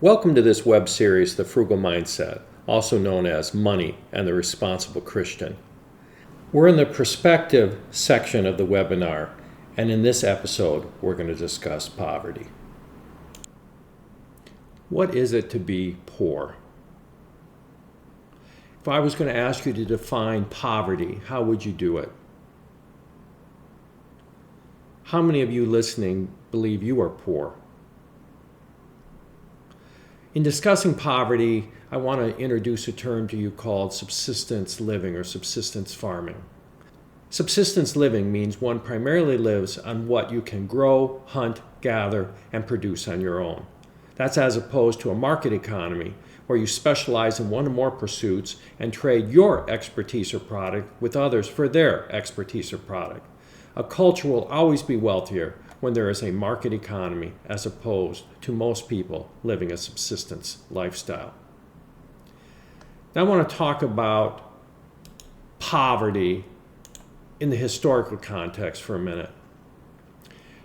Welcome to this web series, The Frugal Mindset, also known as Money and the Responsible Christian. We're in the perspective section of the webinar, and in this episode, we're going to discuss poverty. What is it to be poor? If I was going to ask you to define poverty, how would you do it? How many of you listening believe you are poor? In discussing poverty, I want to introduce a term to you called subsistence living or subsistence farming. Subsistence living means one primarily lives on what you can grow, hunt, gather, and produce on your own. That's as opposed to a market economy where you specialize in one or more pursuits and trade your expertise or product with others for their expertise or product. A culture will always be wealthier when there is a market economy as opposed to most people living a subsistence lifestyle. Now I want to talk about poverty in the historical context for a minute.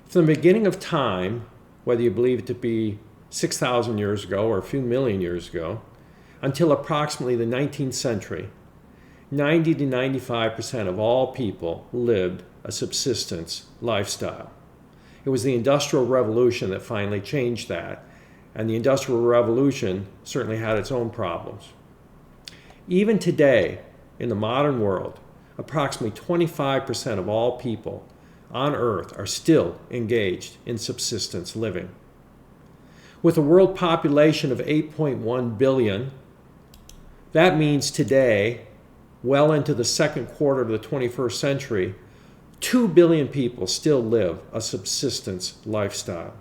From the beginning of time, whether you believe it to be 6,000 years ago or a few million years ago, until approximately the 19th century, 90 to 95% of all people lived a subsistence lifestyle. It was the Industrial Revolution that finally changed that, and the Industrial Revolution certainly had its own problems. Even today, in the modern world, approximately 25% of all people on Earth are still engaged in subsistence living. With a world population of 8.1 billion, that means today, well into the second quarter of the 21st century, 2 billion people still live a subsistence lifestyle.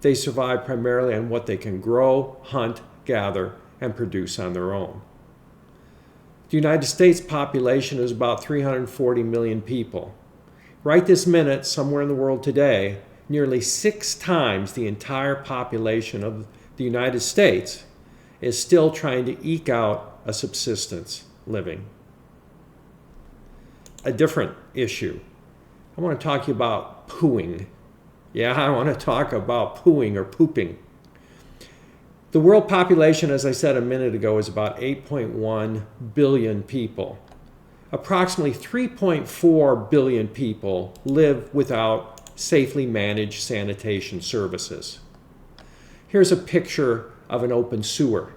They survive primarily on what they can grow, hunt, gather, and produce on their own. The United States population is about 340 million people. Right this minute, somewhere in the world today, nearly 6 times the entire population of the United States is still trying to eke out a subsistence living. A different issue. I want to talk to you about pooing. Yeah, I want to talk about pooing or pooping. The world population, as I said a minute ago, is about 8.1 billion people. Approximately 3.4 billion people live without safely managed sanitation services. Here's a picture of an open sewer.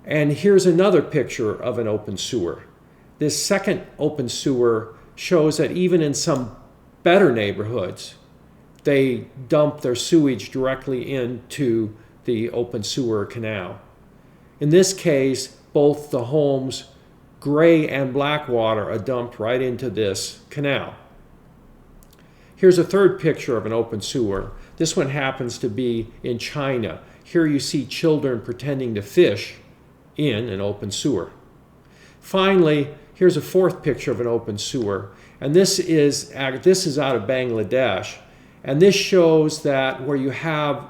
And here's another picture of an open sewer. This second open sewer shows that even in some better neighborhoods, they dump their sewage directly into the open sewer canal. In this case, both the homes' gray and black water are dumped right into this canal. Here's a third picture of an open sewer. This one happens to be in China. Here you see children pretending to fish in an open sewer. Finally, here's a fourth picture of an open sewer, and this is out of Bangladesh, and this shows that where you have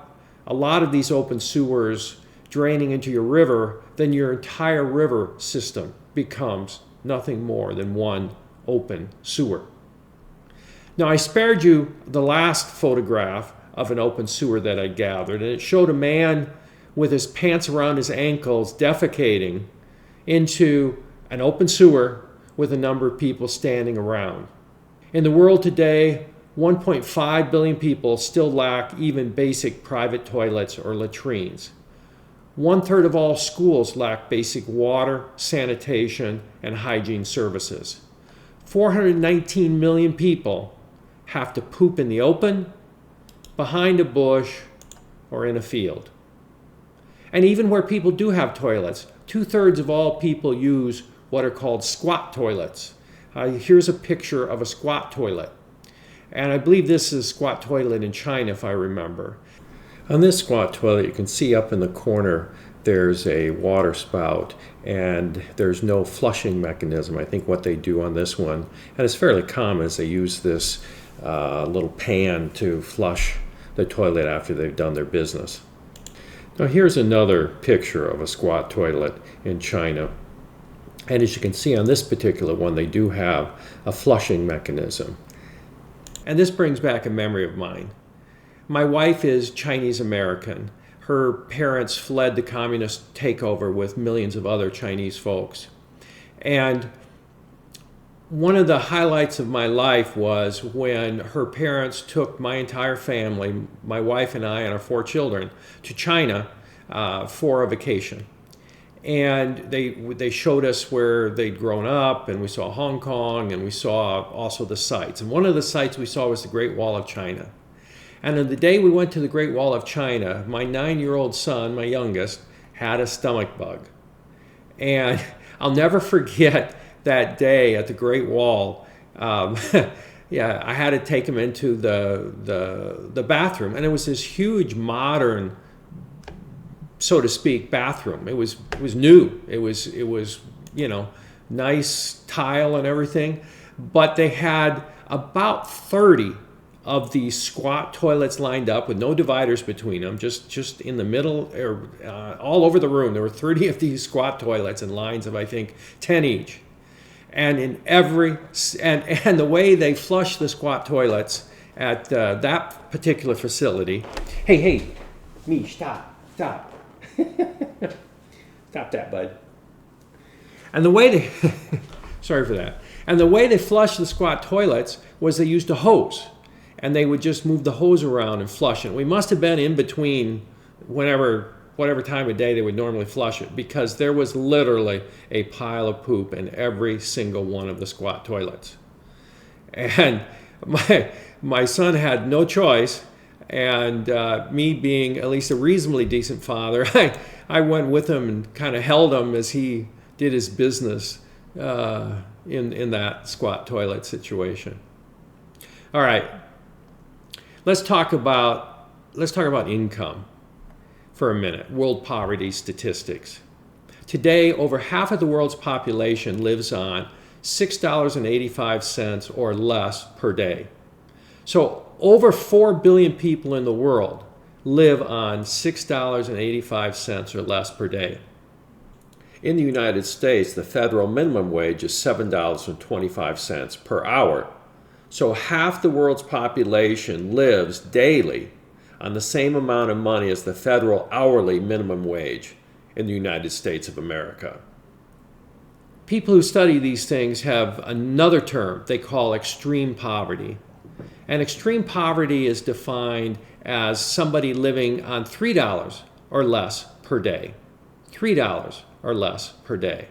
a lot of these open sewers draining into your river, then your entire river system becomes nothing more than one open sewer. Now, I spared you the last photograph of an open sewer that I gathered, and it showed a man with his pants around his ankles defecating into an open sewer with a number of people standing around. In the world today, 1.5 billion people still lack even basic private toilets or latrines. 1/3 of all schools lack basic water, sanitation, and hygiene services. 419 million people have to poop in the open, behind a bush, or in a field. And even where people do have toilets, 2/3 of all people use what are called squat toilets. Here's a picture of a squat toilet. And I believe this is a squat toilet in China, if I remember. On this squat toilet, you can see up in the corner, there's a water spout, and there's no flushing mechanism. I think what they do on this one, and it's fairly common, is they use this little pan to flush the toilet after they've done their business. Now here's another picture of a squat toilet in China. And as you can see on this particular one, they do have a flushing mechanism. And this brings back a memory of mine. My wife is Chinese American. Her parents fled the communist takeover with millions of other Chinese folks. And one of the highlights of my life was when her parents took my entire family, my wife and I and our 4 children, to China for a vacation. And they showed us where they'd grown up, and we saw Hong Kong, and we saw also the sights. And one of the sights we saw was the Great Wall of China. And on the day we went to the Great Wall of China, my 9-year-old son, my youngest, had a stomach bug. And I'll never forget that day at the Great Wall. Yeah, I had to take him into the bathroom, and it was this huge modern, so to speak, bathroom. It was new. It was nice tile and everything, but they had about 30 of these squat toilets lined up with no dividers between them, just in the middle, or all over the room. There were 30 of these squat toilets in lines of, I think, 10 each. And in every and the way they flush the squat toilets at that particular facility. Hey, me, stop. Stop that, bud. And the way they sorry for that. And the way they flushed the squat toilets was they used a hose, and they would just move the hose around and flush it. We must have been in between whatever time of day they would normally flush it, because there was literally a pile of poop in every single one of the squat toilets. And my son had no choice, and me being at least a reasonably decent father, I went with him and kind of held him as he did his business in that squat toilet situation. All right, let's talk about income for a minute. World poverty statistics. Today, over half of the world's population lives on $6.85 or less per day. So over 4 billion people in the world live on $6.85 or less per day. In the United States, the federal minimum wage is $7.25 per hour. So half the world's population lives daily on the same amount of money as the federal hourly minimum wage in the United States of America. People who study these things have another term they call extreme poverty. And extreme poverty is defined as somebody living on $3 or less per day. $3 or less per day.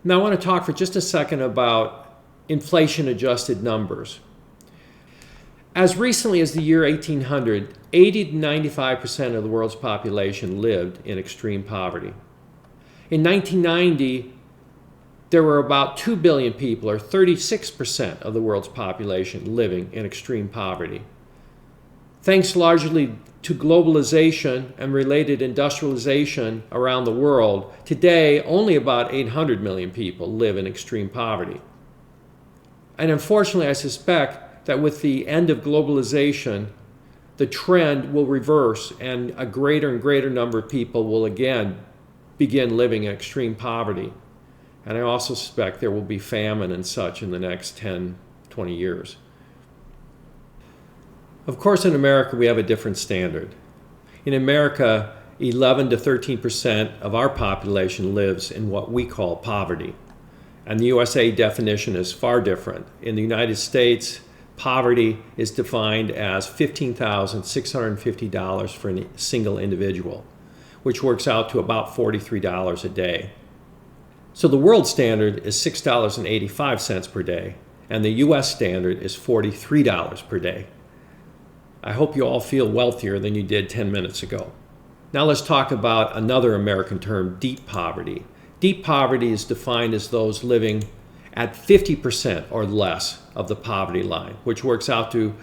Now I want to talk for just a second about inflation-adjusted numbers. As recently as the year 1800, 80 to 95% of the world's population lived in extreme poverty. In 1990, there were about 2 billion people, or 36% of the world's population, living in extreme poverty. Thanks largely to globalization and related industrialization around the world, today only about 800 million people live in extreme poverty. And unfortunately, I suspect that with the end of globalization, the trend will reverse, and a greater and greater number of people will again begin living in extreme poverty. And I also suspect there will be famine and such in the next 10, 20 years. Of course, in America, we have a different standard. In America, 11 to 13% of our population lives in what we call poverty. And the USA definition is far different. In the United States, poverty is defined as $15,650 for a single individual, which works out to about $43 a day. So the world standard is $6.85 per day, and the US standard is $43 per day. I hope you all feel wealthier than you did 10 minutes ago. Now let's talk about another American term, deep poverty. Deep poverty is defined as those living at 50% or less of the poverty line, which works out to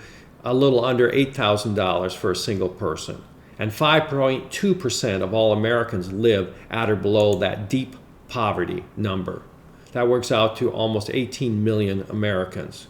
a little under $8,000 for a single person. And 5.2% of all Americans live at or below that deep poverty number. That works out to almost 18 million Americans.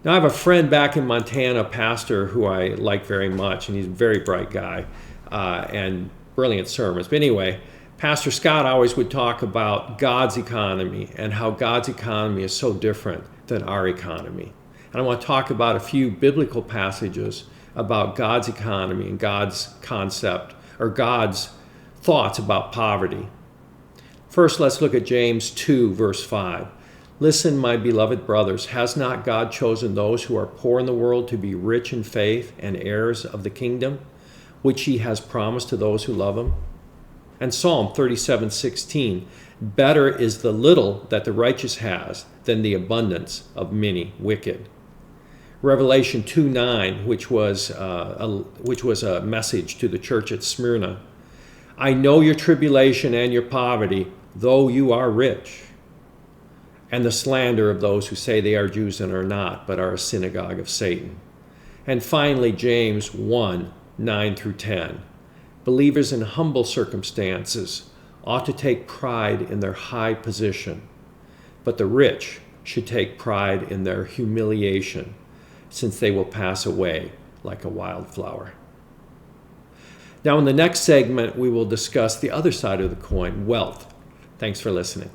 Now I have a friend back in Montana, a pastor who I like very much, and he's a very bright guy and brilliant sermons. But anyway, Pastor Scott always would talk about God's economy and how God's economy is so different than our economy. And I want to talk about a few biblical passages about God's economy and God's concept, or God's thoughts about poverty. First, let's look at James 2, verse 5. Listen, my beloved brothers, has not God chosen those who are poor in the world to be rich in faith and heirs of the kingdom, which he has promised to those who love him? And Psalm 37:16, better is the little that the righteous has than the abundance of many wicked. Revelation 2:9, which was a message to the church at Smyrna. I know your tribulation and your poverty, though you are rich, and the slander of those who say they are Jews and are not, but are a synagogue of Satan. And finally, James 1:9 through 10. Believers in humble circumstances ought to take pride in their high position, but the rich should take pride in their humiliation, since they will pass away like a wildflower. Now, in the next segment, we will discuss the other side of the coin, wealth. Thanks for listening.